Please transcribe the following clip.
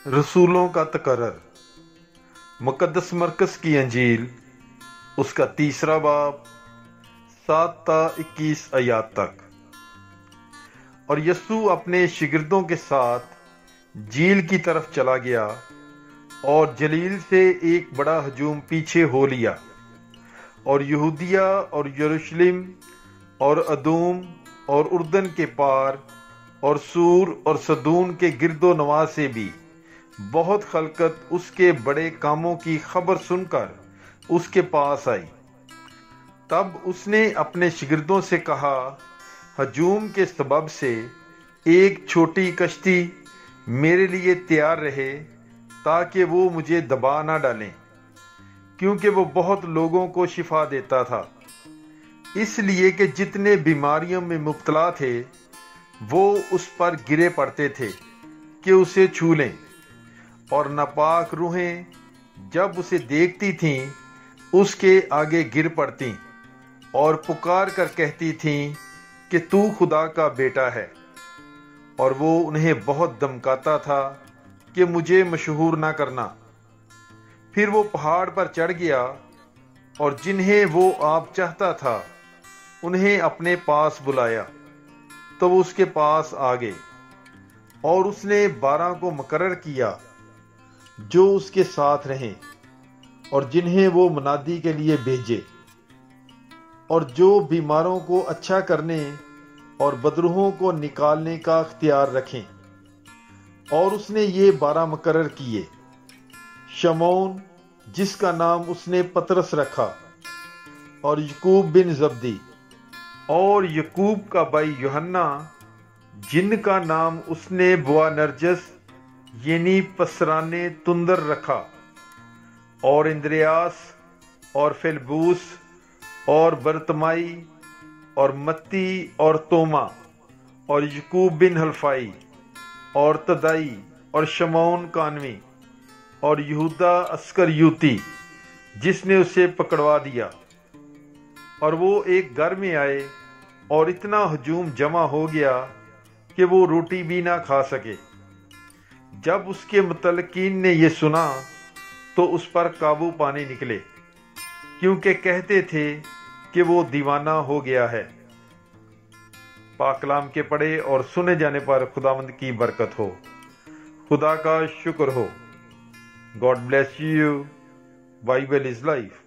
रसूलों का तकर्रर। मुक़द्दस मरकज़ की अंजील, उसका 3 बाब 7 ता 21 आयात तक। और यस्सु अपने शिगिर्दों के साथ झील की तरफ चला गया और जलील से एक बड़ा हजूम पीछे हो लिया, और यहूदिया और यरूशलेम और अदूम और उर्दन के पार और सूर और सदून के गिरदो नवा से भी बहुत खलकत उसके बड़े कामों की खबर सुनकर उसके पास आई। तब उसने अपने शिगिर्दों से कहा, हजूम के सबब से एक छोटी कश्ती मेरे लिए तैयार रहे, ताकि वो मुझे दबा ना डालें, क्योंकि वो बहुत लोगों को शिफा देता था, इसलिए कि जितने बीमारियों में मुब्तला थे वो उस पर गिरे पड़ते थे कि उसे छू लें। और नापाक रूहें जब उसे देखती थीं उसके आगे गिर पड़ती और पुकार कर कहती थीं कि तू खुदा का बेटा है। और वो उन्हें बहुत धमकाता था कि मुझे मशहूर ना करना। फिर वो पहाड़ पर चढ़ गया और जिन्हें वो आप चाहता था उन्हें अपने पास बुलाया, तो वो उसके पास आ गए। और उसने 12 को मुकर्रर किया जो उसके साथ रहें, और जिन्हें वो मुनादी के लिए भेजे, और जो बीमारों को अच्छा करने और बदरूहों को निकालने का अख्तियार रखें। और उसने ये 12 मुकर्रर किए, शमौन जिसका नाम उसने पतरस रखा, और यकूब बिन जब्दी, और यकूब का भाई यूहन्ना जिनका नाम उसने बोअनर्जस यानी पसराने तुंदर रखा, और इंद्रियास और फिलबूस और बरतमाई और मत्ती और तोमा और यकूब बिन हल्फाई और तदाई और शमौन कानवी और यहूदा अस्करयूती जिसने उसे पकड़वा दिया। और वो एक घर में आए और इतना हजूम जमा हो गया कि वो रोटी भी ना खा सके। जब उसके मुतल्लिकीन ने ये सुना तो उस पर काबू पाने निकले, क्योंकि कहते थे कि वो दीवाना हो गया है। पाक कलाम के पढ़े और सुने जाने पर खुदावंद की बरकत हो। खुदा का शुक्र हो। God bless you. Bible is life.